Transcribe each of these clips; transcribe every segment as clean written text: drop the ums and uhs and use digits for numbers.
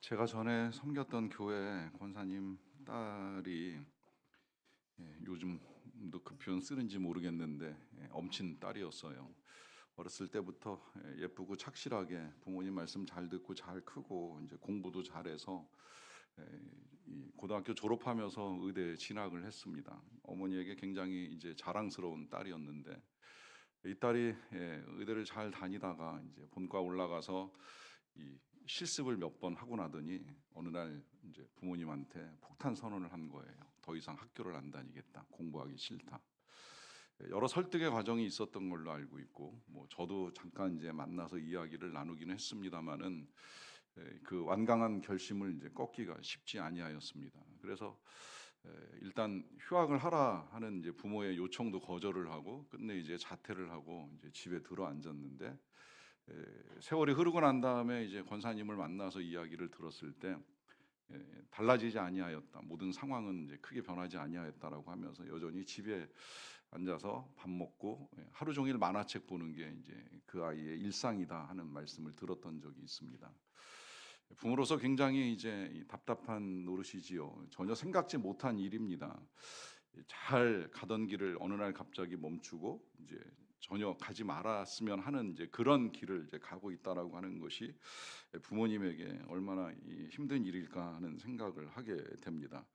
제가 전에 섬겼던 교회 권사님 딸이 요즘도 그 표현 쓰는지 모르겠는데 엄친 딸이었어요. 어렸을 때부터 예쁘고 착실하게 부모님 말씀 잘 듣고 잘 크고 이제 공부도 잘해서 예, 이 고등학교 졸업하면서 의대에 진학을 했습니다. 어머니에게 굉장히 이제 자랑스러운 딸이었는데 이 딸이 의대를 잘 다니다가 이제 본과 올라가서 이 실습을 몇 번 하고 나더니 어느 날 이제 부모님한테 폭탄 선언을 한 거예요. 더 이상 학교를 안 다니겠다. 공부하기 싫다. 여러 설득의 과정이 있었던 걸로 알고 있고, 뭐 저도 잠깐 이제 만나서 이야기를 나누기는 했습니다만은 그 완강한 결심을 이제 꺾기가 쉽지 아니하였습니다. 그래서 일단 휴학을 하라 하는 이제 부모의 요청도 거절을 하고 끝내 이제 자퇴를 하고 이제 집에 들어 앉았는데 세월이 흐르고 난 다음에 이제 권사님을 만나서 이야기를 들었을 때 달라지지 아니하였다. 모든 상황은 이제 크게 변하지 아니하였다라고 하면서 여전히 집에 앉아서 밥 먹고 하루 종일 만화책 보는 게 이제 그 아이의 일상이다 하는 말씀을 들었던 적이 있습니다. 부모로서 굉장히 이제 답답한 노릇이지요. 전혀 생각지 못한 일입니다. 잘 가던 길을 어느 날 갑자기 멈추고 이제 전혀 가지 말았으면 하는 이제 그런 길을 이제 가고 있다라고 하는 것이 부모님에게 얼마나 힘든 일일까 하는 생각을 하게 됩니다.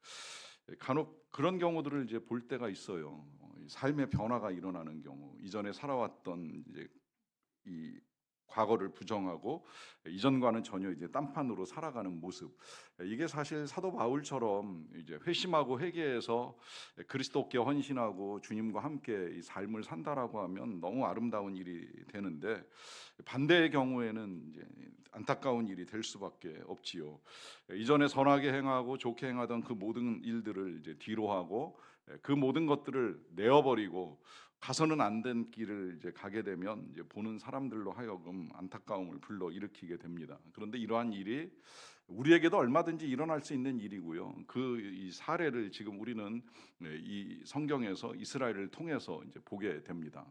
간혹 그런 경우들을 이제 볼 때가 있어요. 삶의 변화가 일어나는 경우, 이전에 살아왔던 이제 이 과거를 부정하고 이전과는 전혀 이제 딴판으로 살아가는 모습. 이게 사실 사도 바울처럼 이제 회심하고 회개해서 그리스도께 헌신하고 주님과 함께 이 삶을 산다라고 하면 너무 아름다운 일이 되는데, 반대의 경우에는 이제 안타까운 일이 될 수밖에 없지요. 이전에 선하게 행하고 좋게 행하던 그 모든 일들을 이제 뒤로하고 그 모든 것들을 내어버리고 가서는 안 된 길을 이제 가게 되면 이제 보는 사람들로 하여금 안타까움을 불러 일으키게 됩니다. 그런데 이러한 일이 우리에게도 얼마든지 일어날 수 있는 일이고요. 그 이 사례를 지금 우리는 이 성경에서 이스라엘을 통해서 이제 보게 됩니다.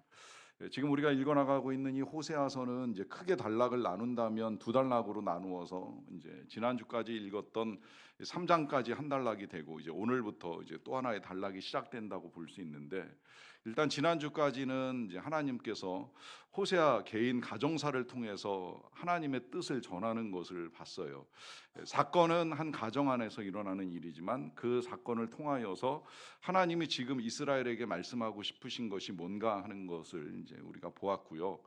지금 우리가 읽어나가고 있는 이 호세아서는 이제 크게 단락을 나눈다면 두 단락으로 나누어서 이제 지난주까지 읽었던 3장까지 한 단락이 되고 이제 오늘부터 이제 또 하나의 단락이 시작된다고 볼 수 있는데, 일단 지난주까지는 이제 하나님께서 호세아 개인 가정사를 통해서 하나님의 뜻을 전하는 것을 봤어요. 사건은 한 가정 안에서 일어나는 일이지만 그 사건을 통하여서 하나님이 지금 이스라엘에게 말씀하고 싶으신 것이 뭔가 하는 것을 이제 우리가 보았고요.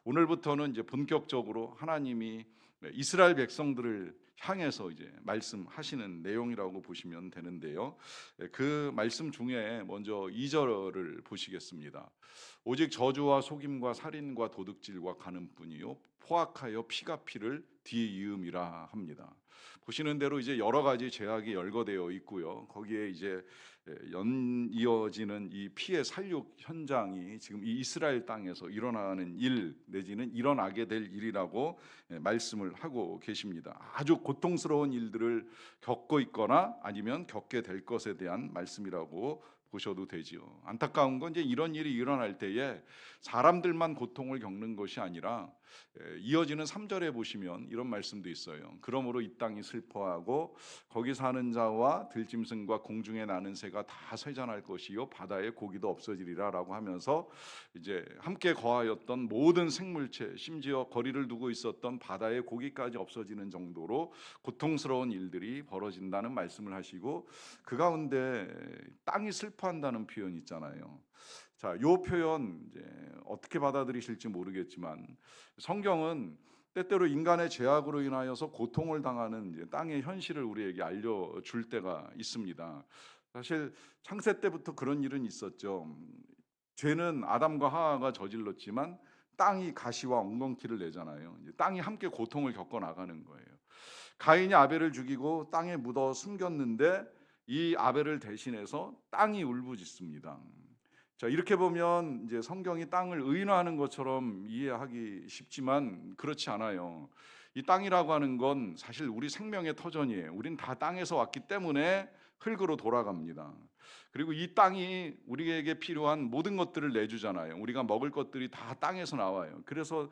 오늘부터는 이제 본격적으로 하나님이 이스라엘 백성들을 향해서 이제 말씀하시는 내용이라고 보시면 되는데요. 그 말씀 중에 먼저 2절을 보시겠습니다. 오직 저주와 속임과 살인과 도둑질과 간음뿐이요 포악하여 피가 피를 뒤이음이라 합니다. 보시는 대로 이제 여러 가지 죄악이 열거되어 있고요. 거기에 이제 연이어지는 이 피해 살육 현장이 지금 이 이스라엘 땅에서 일어나는 일 내지는 일어나게 될 일이라고 말씀을 하고 계십니다. 아주 고통스러운 일들을 겪고 있거나 아니면 겪게 될 것에 대한 말씀이라고 보셔도 되지요. 안타까운 건 이제 이런 일이 일어날 때에 사람들만 고통을 겪는 것이 아니라 이어지는 3절에 보시면 이런 말씀도 있어요. 그러므로 이 땅이 슬퍼하고 거기 사는 자와 들짐승과 공중에 나는 새가 다 쇠잔할 것이요 바다의 고기도 없어지리라라고 하면서 이제 함께 거하였던 모든 생물체, 심지어 거리를 두고 있었던 바다의 고기까지 없어지는 정도로 고통스러운 일들이 벌어진다는 말씀을 하시고, 그 가운데 땅이 슬퍼한다는 표현이 있잖아요. 자, 요 표현 이제 어떻게 받아들이실지 모르겠지만 성경은 때때로 인간의 죄악으로 인하여서 고통을 당하는 이제 땅의 현실을 우리에게 알려줄 때가 있습니다. 사실 창세 때부터 그런 일은 있었죠. 죄는 아담과 하와가 저질렀지만 땅이 가시와 엉겅퀴를 내잖아요. 이제 땅이 함께 고통을 겪어 나가는 거예요. 가인이 아벨을 죽이고 땅에 묻어 숨겼는데 이 아벨을 대신해서 땅이 울부짖습니다. 자, 이렇게 보면 이제 성경이 땅을 의인화하는 것처럼 이해하기 쉽지만 그렇지 않아요. 이 땅이라고 하는 건 사실 우리 생명의 터전이에요. 우린 다 땅에서 왔기 때문에 흙으로 돌아갑니다. 그리고 이 땅이 우리에게 필요한 모든 것들을 내주잖아요. 우리가 먹을 것들이 다 땅에서 나와요. 그래서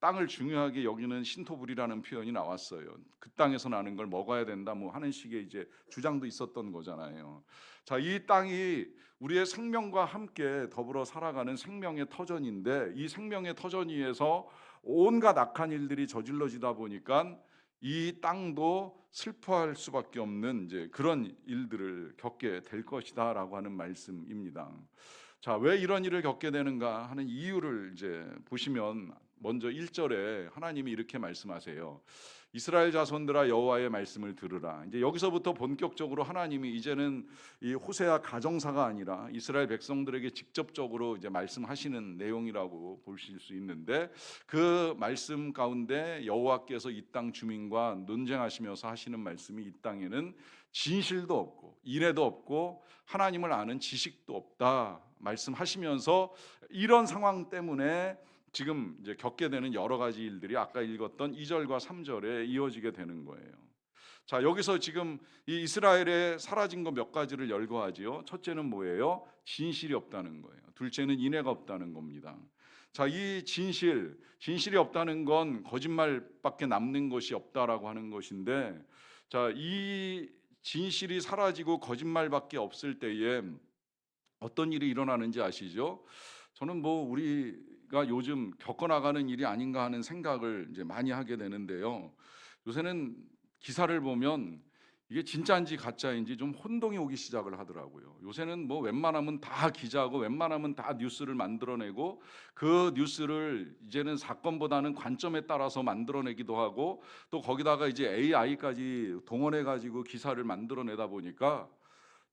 땅을 중요하게 여기는 신토불이라는 표현이 나왔어요. 그 땅에서 나는 걸 먹어야 된다 뭐 하는 식의 이제 주장도 있었던 거잖아요. 자, 이 땅이 우리의 생명과 함께 더불어 살아가는 생명의 터전인데, 이 생명의 터전 위에서 온갖 악한 일들이 저질러지다 보니까 이 땅도 슬퍼할 수밖에 없는 이제 그런 일들을 겪게 될 것이다라고 하는 말씀입니다. 자, 왜 이런 일을 겪게 되는가 하는 이유를 이제 보시면, 먼저 1절에 하나님이 이렇게 말씀하세요. 이스라엘 자손들아 여호와의 말씀을 들으라. 이제 여기서부터 본격적으로 하나님이 이제는 이 호세아 가정사가 아니라 이스라엘 백성들에게 직접적으로 이제 말씀하시는 내용이라고 보실 수 있는데, 그 말씀 가운데 여호와께서 이 땅 주민과 논쟁하시면서 하시는 말씀이, 이 땅에는 진실도 없고 인애도 없고 하나님을 아는 지식도 없다 말씀하시면서, 이런 상황 때문에 지금 이제 겪게 되는 여러 가지 일들이 아까 읽었던 2절과 3절에 이어지게 되는 거예요. 자, 여기서 지금 이 이스라엘에 사라진 거 몇 가지를 열거하지요. 첫째는 뭐예요? 진실이 없다는 거예요. 둘째는 인애가 없다는 겁니다. 자, 이 진실이 없다는 건 거짓말밖에 남는 것이 없다라고 하는 것인데, 자, 이 진실이 사라지고 거짓말밖에 없을 때에 어떤 일이 일어나는지 아시죠? 저는 뭐 우리가 요즘 겪어나가는 일이 아닌가 하는 생각을 이제 많이 하게 되는데요. 요새는 기사를 보면 이게 진짜인지 가짜인지 좀 혼동이 오기 시작을 하더라고요. 요새는 뭐 웬만하면 다 기자고 웬만하면 다 뉴스를 만들어내고, 그 뉴스를 이제는 사건보다는 관점에 따라서 만들어내기도 하고, 또 거기다가 이제 AI까지 동원해 가지고 기사를 만들어내다 보니까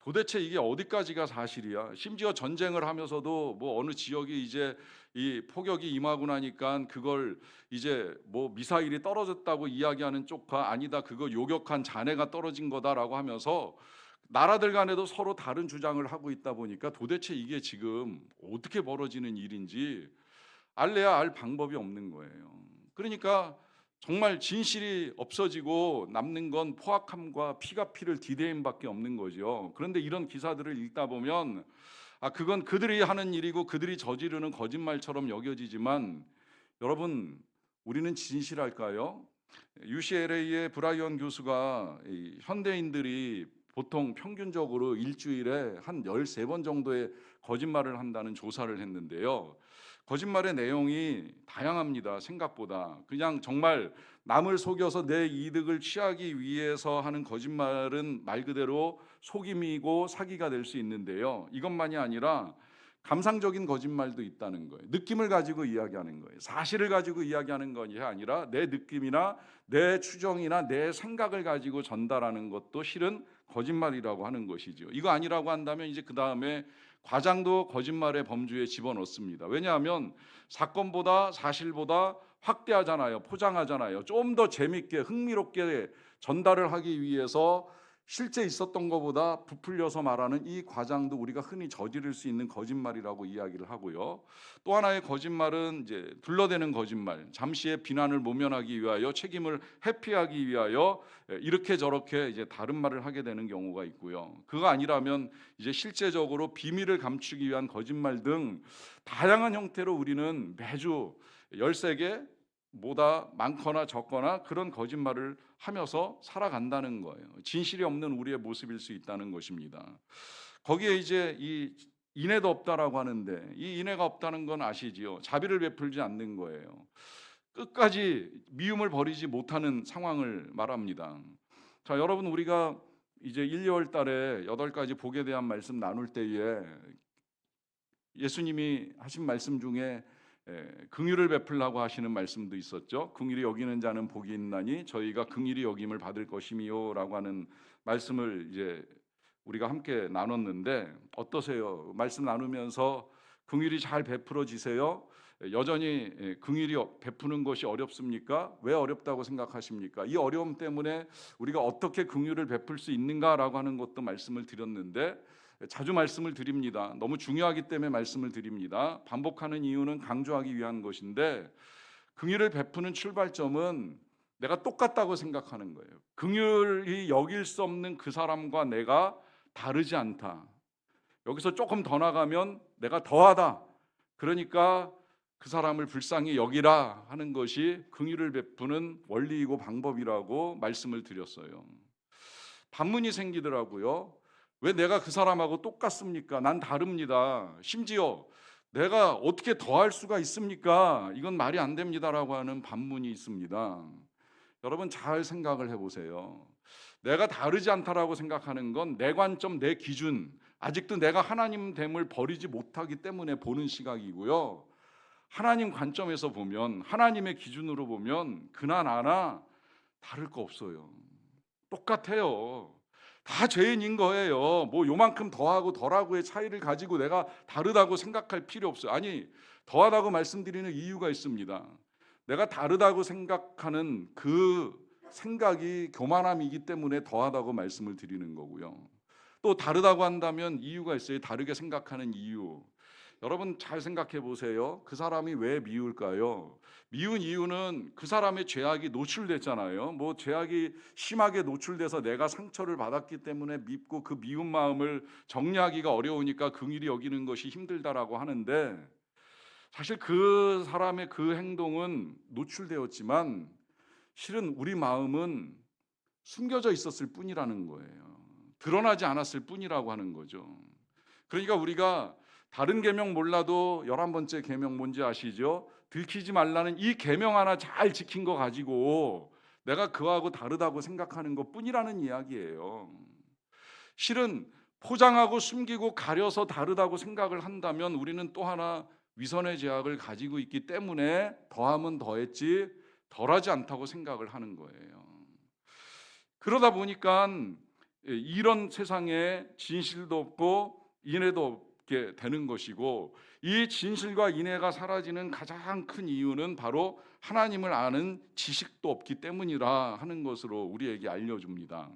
도대체 이게 어디까지가 사실이야? 심지어 전쟁을 하면서도 뭐 어느 지역이 이제 이 폭격이 임하고 나니까 그걸 이제 뭐 미사일이 떨어졌다고 이야기하는 쪽과, 아니다 그거 요격한 잔해가 떨어진 거다라고 하면서 나라들 간에도 서로 다른 주장을 하고 있다 보니까, 도대체 이게 지금 어떻게 벌어지는 일인지 알래야 알 방법이 없는 거예요. 그러니까 정말 진실이 없어지고 남는 건 포악함과 피가 피를 디데임밖에 없는 거죠. 그런데 이런 기사들을 읽다 보면 그건 그들이 하는 일이고 그들이 저지르는 거짓말처럼 여겨지지만, 여러분, 우리는 진실할까요? UCLA의 브라이언 교수가 현대인들이 보통 평균적으로 일주일에 한 13번 정도의 거짓말을 한다는 조사를 했는데요. 거짓말의 내용이 다양합니다. 생각보다. 그냥 정말 남을 속여서 내 이득을 취하기 위해서 하는 거짓말은 말 그대로 속임이고 사기가 될 수 있는데요. 이것만이 아니라 감상적인 거짓말도 있다는 거예요. 느낌을 가지고 이야기하는 거예요. 사실을 가지고 이야기하는 것이 아니라 내 느낌이나 내 추정이나 내 생각을 가지고 전달하는 것도 실은 거짓말이라고 하는 것이죠. 이거 아니라고 한다면 이제 그 다음에 과장도 거짓말의 범주에 집어넣습니다. 왜냐하면 사건보다 사실보다 확대하잖아요. 포장하잖아요. 좀 더 재밌게 흥미롭게 전달을 하기 위해서 실제 있었던 것보다 부풀려서 말하는 이 과장도 우리가 흔히 저지를 수 있는 거짓말이라고 이야기를 하고요. 또 하나의 거짓말은 이제 둘러대는 거짓말, 잠시의 비난을 모면하기 위하여, 책임을 회피하기 위하여 이렇게 저렇게 이제 다른 말을 하게 되는 경우가 있고요. 그거 아니라면 이제 실제적으로 비밀을 감추기 위한 거짓말 등 다양한 형태로 우리는 매주 13개 보다 많거나 적거나 그런 거짓말을 하면서 살아간다는 거예요. 진실이 없는 우리의 모습일 수 있다는 것입니다. 거기에 이제 이 인애도 없다라고 하는데, 이 인애가 없다는 건 아시지요? 자비를 베풀지 않는 거예요. 끝까지 미움을 버리지 못하는 상황을 말합니다. 자, 여러분, 우리가 이제 1, 2월 달에 8가지 복에 대한 말씀 나눌 때에 예수님이 하신 말씀 중에 긍휼을 베풀라고 하시는 말씀도 있었죠. 긍휼히 여기는 자는 복이 있나니 저희가 긍휼히 여김을 받을 것임이요라고 하는 말씀을 이제 우리가 함께 나눴는데, 어떠세요? 말씀 나누면서 긍휼이 잘 베풀어지세요? 여전히 긍휼이 베푸는 것이 어렵습니까? 왜 어렵다고 생각하십니까? 이 어려움 때문에 우리가 어떻게 긍휼을 베풀 수 있는가라고 하는 것도 말씀을 드렸는데, 자주 말씀을 드립니다. 너무 중요하기 때문에 말씀을 드립니다. 반복하는 이유는 강조하기 위한 것인데, 긍휼을 베푸는 출발점은 내가 똑같다고 생각하는 거예요. 긍휼이 여길 수 없는 그 사람과 내가 다르지 않다. 여기서 조금 더 나가면 내가 더하다. 그러니까 그 사람을 불쌍히 여기라 하는 것이 긍휼을 베푸는 원리이고 방법이라고 말씀을 드렸어요. 반문이 생기더라고요. 왜 내가 그 사람하고 똑같습니까? 난 다릅니다. 심지어 내가 어떻게 더할 수가 있습니까? 이건 말이 안 됩니다라고 하는 반문이 있습니다. 여러분 잘 생각을 해보세요. 내가 다르지 않다라고 생각하는 건 내 관점, 내 기준, 아직도 내가 하나님됨을 버리지 못하기 때문에 보는 시각이고요. 하나님 관점에서 보면, 하나님의 기준으로 보면 그나 나나 다를 거 없어요. 똑같아요. 다 죄인인 거예요. 뭐 요만큼 더하고 덜하고의 차이를 가지고 내가 다르다고 생각할 필요 없어요. 아니, 더하다고 말씀드리는 이유가 있습니다. 내가 다르다고 생각하는 그 생각이 교만함이기 때문에 더하다고 말씀을 드리는 거고요. 또 다르다고 한다면 이유가 있어요. 다르게 생각하는 이유. 여러분 잘 생각해 보세요. 그 사람이 왜 미울까요? 미운 이유는 그 사람의 죄악이 노출됐잖아요. 뭐 죄악이 심하게 노출돼서 내가 상처를 받았기 때문에 밉고 그 미운 마음을 정리하기가 어려우니까 긍휼히 여기는 것이 힘들다라고 하는데, 사실 그 사람의 그 행동은 노출되었지만 실은 우리 마음은 숨겨져 있었을 뿐이라는 거예요. 드러나지 않았을 뿐이라고 하는 거죠. 그러니까 우리가 다른 계명 몰라도 11번째 계명 뭔지 아시죠? 들키지 말라는 이 계명 하나 잘 지킨 거 가지고 내가 그하고 다르다고 생각하는 것 뿐이라는 이야기예요. 실은 포장하고 숨기고 가려서 다르다고 생각을 한다면 우리는 또 하나 위선의 죄악을 가지고 있기 때문에 더하면 더했지 덜하지 않다고 생각을 하는 거예요. 그러다 보니까 이런 세상에 진실도 없고 인애도 없게 되는 것이고, 이 진실과 인애가 사라지는 가장 큰 이유는 바로 하나님을 아는 지식도 없기 때문이라 하는 것으로 우리에게 알려줍니다.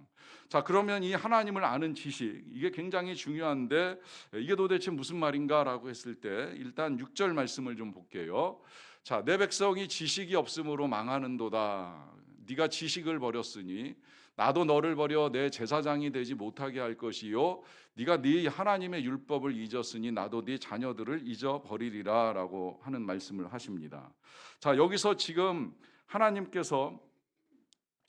자, 그러면 이 하나님을 아는 지식, 이게 굉장히 중요한데 이게 도대체 무슨 말인가라고 했을 때 일단 6절 말씀을 좀 볼게요. 자, 내 백성이 지식이 없음으로 망하는도다. 네가 지식을 버렸으니 나도 너를 버려 내 제사장이 되지 못하게 할 것이요 네가 네 하나님의 율법을 잊었으니 나도 네 자녀들을 잊어버리리라라고 하는 말씀을 하십니다. 자, 여기서 지금 하나님께서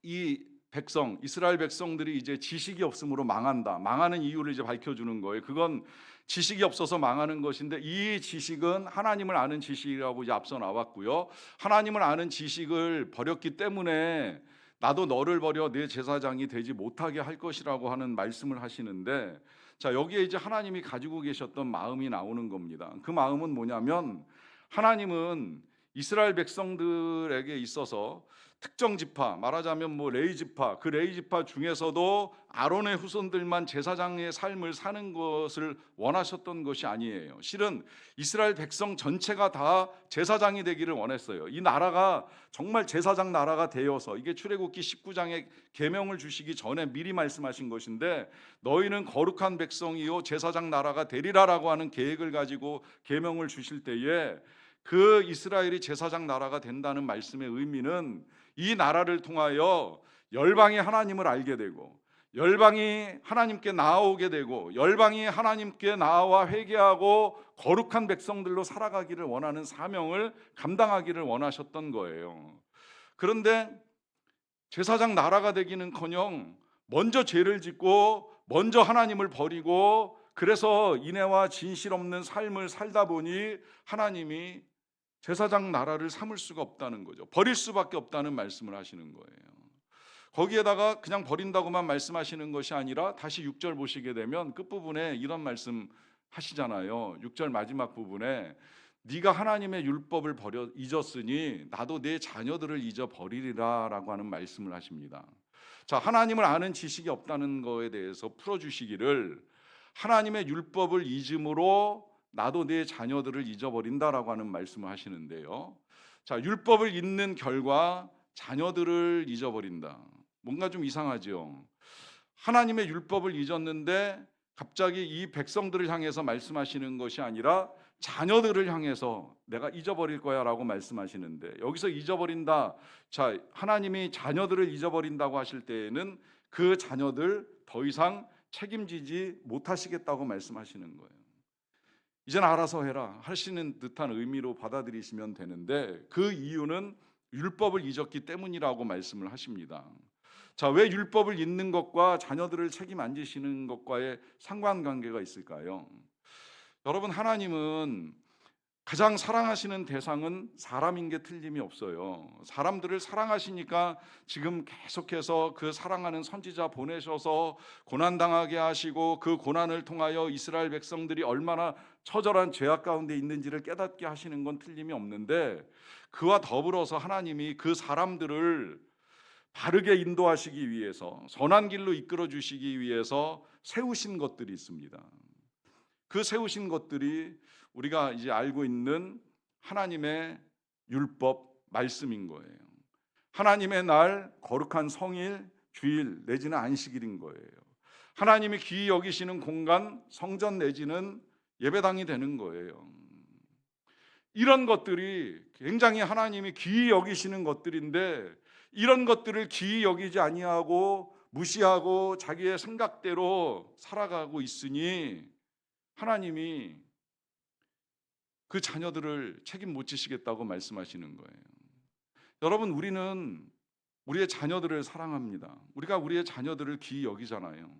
이 백성, 이스라엘 백성들이 이제 지식이 없음으로 망한다, 망하는 이유를 이제 밝혀주는 거예요. 그건 지식이 없어서 망하는 것인데, 이 지식은 하나님을 아는 지식이라고 이제 앞서 나왔고요. 하나님을 아는 지식을 버렸기 때문에 나도 너를 버려 네 제사장이 되지 못하게 할 것이라고 하는 말씀을 하시는데, 자, 여기에 이제 하나님이 가지고 계셨던 마음이 나오는 겁니다. 그 마음은 뭐냐면, 하나님은 이스라엘 백성들에게 있어서 특정 지파, 말하자면 뭐 레위 지파, 그 레위 지파 중에서도 아론의 후손들만 제사장의 삶을 사는 것을 원하셨던 것이 아니에요. 실은 이스라엘 백성 전체가 다 제사장이 되기를 원했어요. 이 나라가 정말 제사장 나라가 되어서, 이게 출애굽기 19장에 계명을 주시기 전에 미리 말씀하신 것인데, 너희는 거룩한 백성이요 제사장 나라가 되리라라고 하는 계획을 가지고 계명을 주실 때에 그 이스라엘이 제사장 나라가 된다는 말씀의 의미는 이 나라를 통하여 열방이 하나님을 알게 되고, 열방이 하나님께 나아오게 되고, 열방이 하나님께 나아와 회개하고 거룩한 백성들로 살아가기를 원하는 사명을 감당하기를 원하셨던 거예요. 그런데 제사장 나라가 되기는커녕 먼저 죄를 짓고 먼저 하나님을 버리고, 그래서 인애와 진실 없는 삶을 살다 보니 하나님이 제사장 나라를 삼을 수가 없다는 거죠. 버릴 수밖에 없다는 말씀을 하시는 거예요. 거기에다가 그냥 버린다고만 말씀하시는 것이 아니라 다시 6절 보시게 되면 끝부분에 이런 말씀 하시잖아요. 6절 마지막 부분에 네가 하나님의 율법을 버려 잊었으니 나도 네 자녀들을 잊어버리리라 라고 하는 말씀을 하십니다. 자, 하나님을 아는 지식이 없다는 거에 대해서 풀어주시기를, 하나님의 율법을 잊음으로 나도 네 자녀들을 잊어버린다라고 하는 말씀을 하시는데요. 자, 율법을 잊는 결과 자녀들을 잊어버린다. 뭔가 좀 이상하죠. 하나님의 율법을 잊었는데 갑자기 이 백성들을 향해서 말씀하시는 것이 아니라 자녀들을 향해서 내가 잊어버릴 거야라고 말씀하시는데, 여기서 잊어버린다. 자, 하나님이 자녀들을 잊어버린다고 하실 때에는 그 자녀들 더 이상 책임지지 못하시겠다고 말씀하시는 거예요. 이젠 알아서 해라 하시는 듯한 의미로 받아들이시면 되는데, 그 이유는 율법을 잊었기 때문이라고 말씀을 하십니다. 자, 왜 율법을 잊는 것과 자녀들을 책임 안 지시는 것과의 상관관계가 있을까요? 여러분, 하나님은 가장 사랑하시는 대상은 사람인 게 틀림이 없어요. 사람들을 사랑하시니까 지금 계속해서 그 사랑하는 선지자 보내셔서 고난당하게 하시고, 그 고난을 통하여 이스라엘 백성들이 얼마나 처절한 죄악 가운데 있는지를 깨닫게 하시는 건 틀림이 없는데, 그와 더불어서 하나님이 그 사람들을 바르게 인도하시기 위해서, 선한 길로 이끌어 주시기 위해서 세우신 것들이 있습니다. 그 세우신 것들이 우리가 이제 알고 있는 하나님의 율법 말씀인 거예요. 하나님의 날, 거룩한 성일, 주일 내지는 안식일인 거예요. 하나님이 귀히 여기시는 공간, 성전 내지는 예배당이 되는 거예요. 이런 것들이 굉장히 하나님이 귀히 여기시는 것들인데, 이런 것들을 귀히 여기지 아니하고 무시하고 자기의 생각대로 살아가고 있으니 하나님이 그 자녀들을 책임 못 지시겠다고 말씀하시는 거예요. 여러분, 우리는 우리의 자녀들을 사랑합니다. 우리가 우리의 자녀들을 귀히 여기잖아요.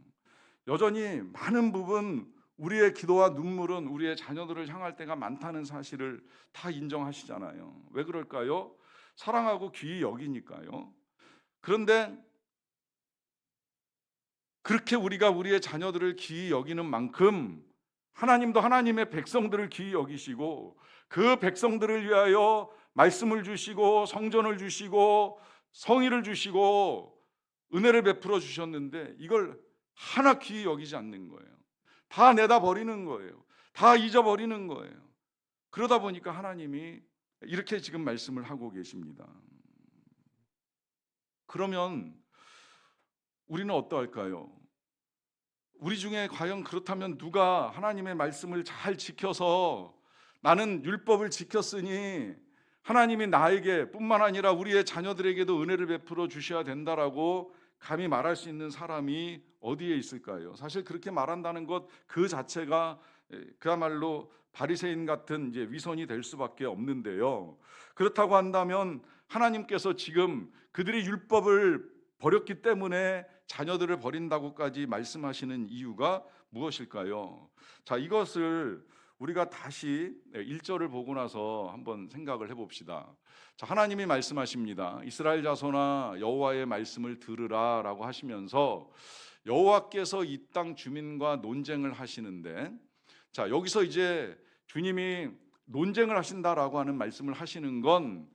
여전히 많은 부분 우리의 기도와 눈물은 우리의 자녀들을 향할 때가 많다는 사실을 다 인정하시잖아요. 왜 그럴까요? 사랑하고 귀히 여기니까요. 그런데 그렇게 우리가 우리의 자녀들을 귀히 여기는 만큼 하나님도 하나님의 백성들을 귀히 여기시고, 그 백성들을 위하여 말씀을 주시고 성전을 주시고 성의를 주시고 은혜를 베풀어 주셨는데, 이걸 하나 귀히 여기지 않는 거예요. 다 내다 버리는 거예요. 다 잊어버리는 거예요. 그러다 보니까 하나님이 이렇게 지금 말씀을 하고 계십니다. 그러면 우리는 어떠할까요? 우리 중에 과연 그렇다면 누가 하나님의 말씀을 잘 지켜서 나는 율법을 지켰으니 하나님이 나에게 뿐만 아니라 우리의 자녀들에게도 은혜를 베풀어 주셔야 된다라고 감히 말할 수 있는 사람이 어디에 있을까요? 사실 그렇게 말한다는 것 그 자체가 그야말로 바리새인 같은 이제 위선이 될 수밖에 없는데요. 그렇다고 한다면 하나님께서 지금 그들이 율법을 버렸기 때문에 자녀들을 버린다고까지 말씀하시는 이유가 무엇일까요? 자, 이것을 우리가 다시 1절을 보고 나서 한번 생각을 해봅시다. 자, 하나님이 말씀하십니다. 이스라엘 자손아, 여호와의 말씀을 들으라라고 하시면서 여호와께서 이 땅 주민과 논쟁을 하시는데, 자, 여기서 이제 주님이 논쟁을 하신다라고 하는 말씀을 하시는 건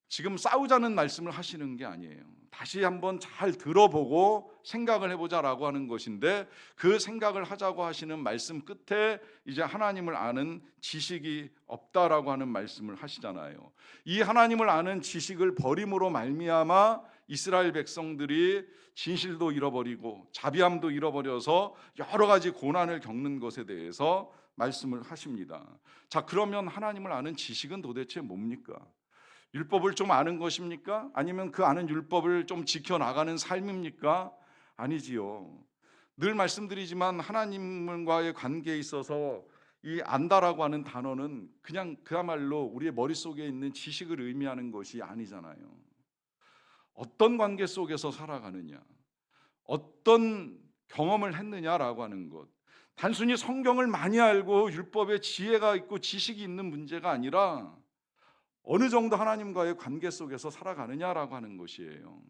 지금 싸우자는 말씀을 하시는 게 아니에요. 다시 한번 잘 들어보고 생각을 해보자라고 하는 것인데, 그 생각을 하자고 하시는 말씀 끝에 이제 하나님을 아는 지식이 없다라고 하는 말씀을 하시잖아요. 이 하나님을 아는 지식을 버림으로 말미암아 이스라엘 백성들이 진실도 잃어버리고 자비함도 잃어버려서 여러 가지 고난을 겪는 것에 대해서 말씀을 하십니다. 자, 그러면 하나님을 아는 지식은 도대체 뭡니까? 율법을 좀 아는 것입니까? 아니면 그 아는 율법을 좀 지켜나가는 삶입니까? 아니지요. 늘 말씀드리지만 하나님과의 관계에 있어서 이 안다라고 하는 단어는 그냥 그야말로 우리의 머릿속에 있는 지식을 의미하는 것이 아니잖아요. 어떤 관계 속에서 살아가느냐, 어떤 경험을 했느냐라고 하는 것, 단순히 성경을 많이 알고 율법에 지혜가 있고 지식이 있는 문제가 아니라 어느 정도 하나님과의 관계 속에서 살아가느냐라고 하는 것이에요.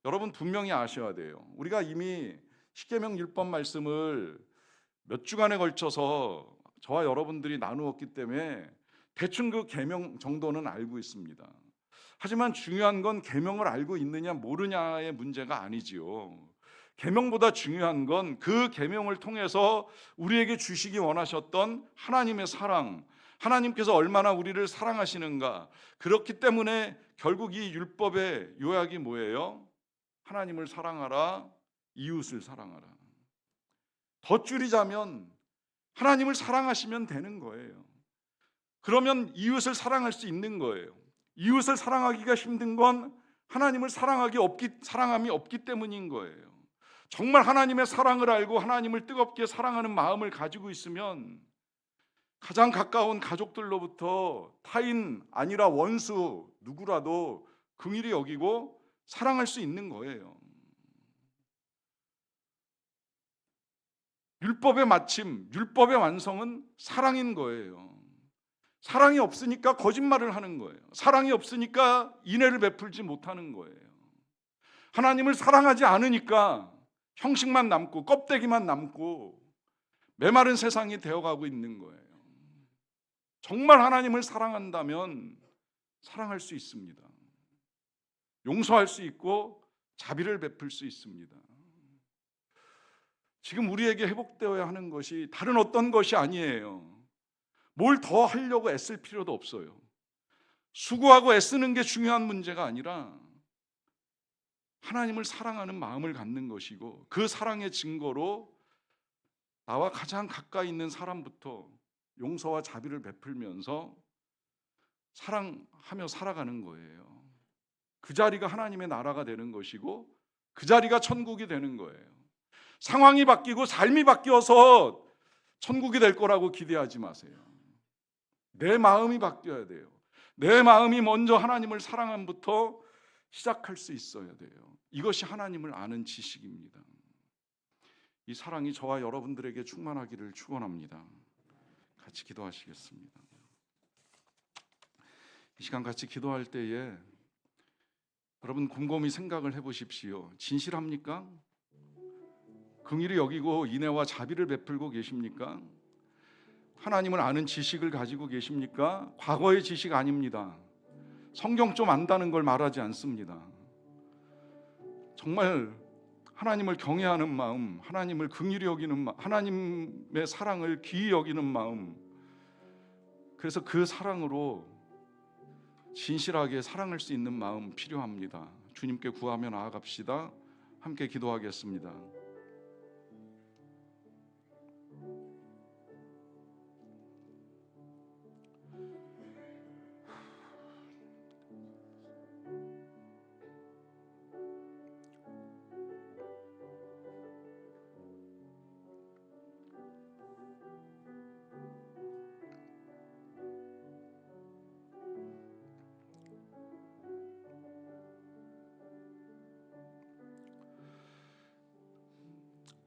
여러분, 분명히 아셔야 돼요. 우리가 이미 십계명 율법 말씀을 몇 주간에 걸쳐서 저와 여러분들이 나누었기 때문에 대충 그 계명 정도는 알고 있습니다. 하지만 중요한 건 계명을 알고 있느냐 모르냐의 문제가 아니지요. 계명보다 중요한 건 그 계명을 통해서 우리에게 주시기 원하셨던 하나님의 사랑, 하나님께서 얼마나 우리를 사랑하시는가. 그렇기 때문에 결국 이 율법의 요약이 뭐예요? 하나님을 사랑하라, 이웃을 사랑하라. 더 줄이자면 하나님을 사랑하시면 되는 거예요. 그러면 이웃을 사랑할 수 있는 거예요. 이웃을 사랑하기가 힘든 건 하나님을 사랑함이 없기 때문인 거예요. 정말 하나님의 사랑을 알고 하나님을 뜨겁게 사랑하는 마음을 가지고 있으면 가장 가까운 가족들로부터 타인 아니라 원수 누구라도 긍휼히 여기고 사랑할 수 있는 거예요. 율법의 마침, 율법의 완성은 사랑인 거예요. 사랑이 없으니까 거짓말을 하는 거예요. 사랑이 없으니까 인애를 베풀지 못하는 거예요. 하나님을 사랑하지 않으니까 형식만 남고 껍데기만 남고 메마른 세상이 되어가고 있는 거예요. 정말 하나님을 사랑한다면 사랑할 수 있습니다. 용서할 수 있고 자비를 베풀 수 있습니다. 지금 우리에게 회복되어야 하는 것이 다른 어떤 것이 아니에요. 뭘 더 하려고 애쓸 필요도 없어요. 수고하고 애쓰는 게 중요한 문제가 아니라 하나님을 사랑하는 마음을 갖는 것이고, 그 사랑의 증거로 나와 가장 가까이 있는 사람부터 용서와 자비를 베풀면서 사랑하며 살아가는 거예요. 그 자리가 하나님의 나라가 되는 것이고, 그 자리가 천국이 되는 거예요. 상황이 바뀌고 삶이 바뀌어서 천국이 될 거라고 기대하지 마세요. 내 마음이 바뀌어야 돼요. 내 마음이 먼저 하나님을 사랑함부터 시작할 수 있어야 돼요. 이것이 하나님을 아는 지식입니다. 이 사랑이 저와 여러분들에게 충만하기를 축원합니다. 같이 기도하시겠습니다. 이 시간 같이 기도할 때에 여러분 곰곰이 생각을 해보십시오. 진실합니까? 긍휼히 여기고 인애와 자비를 베풀고 계십니까? 하나님을 아는 지식을 가지고 계십니까? 과거의 지식 아닙니다. 성경 좀 안다는 걸 말하지 않습니다. 정말 하나님을 경외하는 마음, 하나님을 긍휼히 여기는 마음, 하나님의 사랑을 귀히 여기는 마음, 그래서 그 사랑으로 진실하게 사랑할 수 있는 마음 필요합니다. 주님께 구하며 나아갑시다. 함께 기도하겠습니다.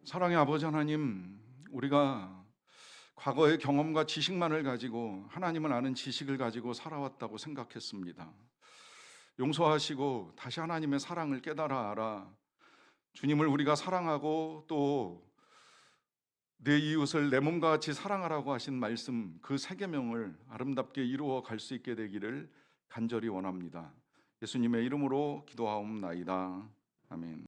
사랑의 아버지 하나님, 우리가 과거의 경험과 지식만을 가지고 하나님을 아는 지식을 가지고 살아왔다고 생각했습니다. 용서하시고 다시 하나님의 사랑을 깨달아 알아 주님을 우리가 사랑하고 또 내 이웃을 내 몸과 같이 사랑하라고 하신 말씀, 그 세 계명을 아름답게 이루어 갈 수 있게 되기를 간절히 원합니다. 예수님의 이름으로 기도하옵나이다. 아멘.